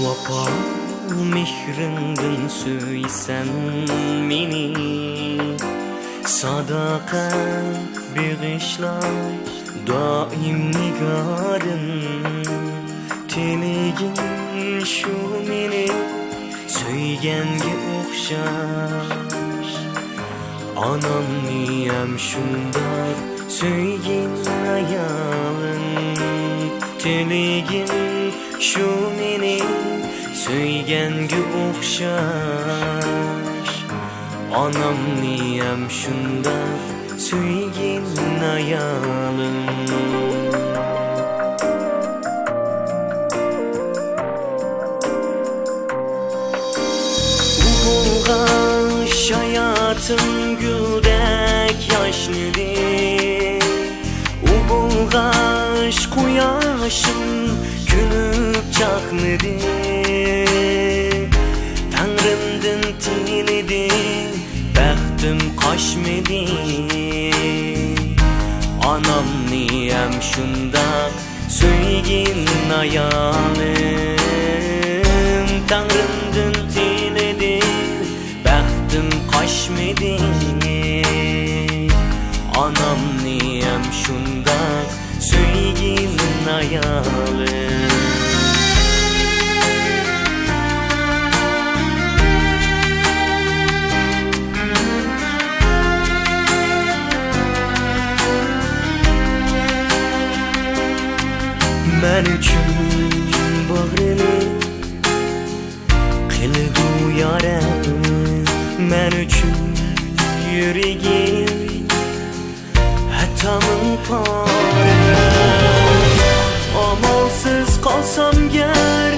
Vapa mehrinden söysen meni, sadakat bağışlar daim nigarın. Telegin şu meni söygenge okşar. Anamniyem Shundaq Söygin Ayalim. Telegin şu meni söygenge okşar. Anamniyem Shundaq Söygin Ayalim. Hayatım güldek yaşlıdır. Ubulgaş kuyaşım gülüp çaklıdır. Tanrımdın tilidir, bəxtim kaşmıdır. Anamniyem Shundaq Söygin Ayalim. Tanrımdın tilidir, bəxtim kaşmıdır. Anamniyem Shundaq Söygin Ayalim. Men üçün bağrını kıldı yarem. Men üçün yüreğim hatamın pare. Amalsız kalsam ger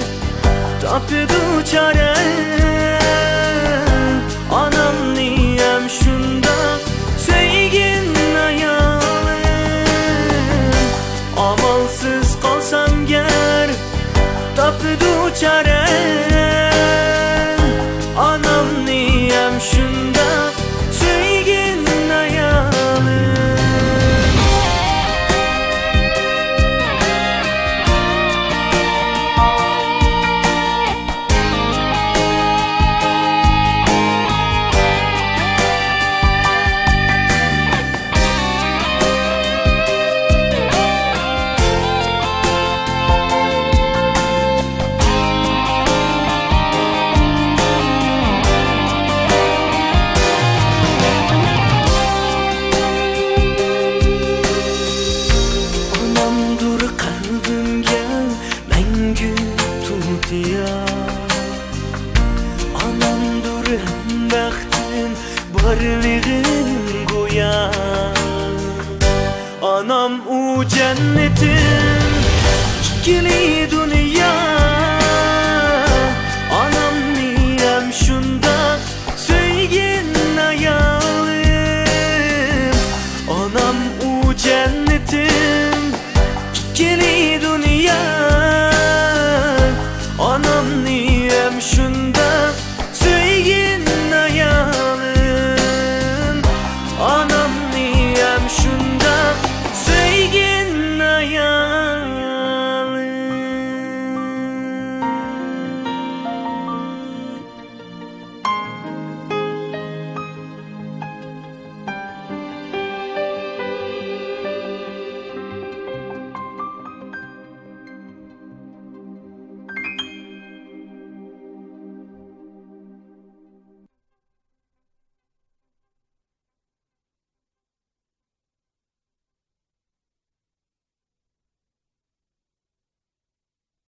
tapıdı çare. Anamniyem Shundaq Söygin Ayalim. Amalsız kalsam ger tapıdı çare. Anamniyem Shundaq Söygin Ayalim. Anamdır hem bəxtim, varlığım goya. Anam o cennetin, ikili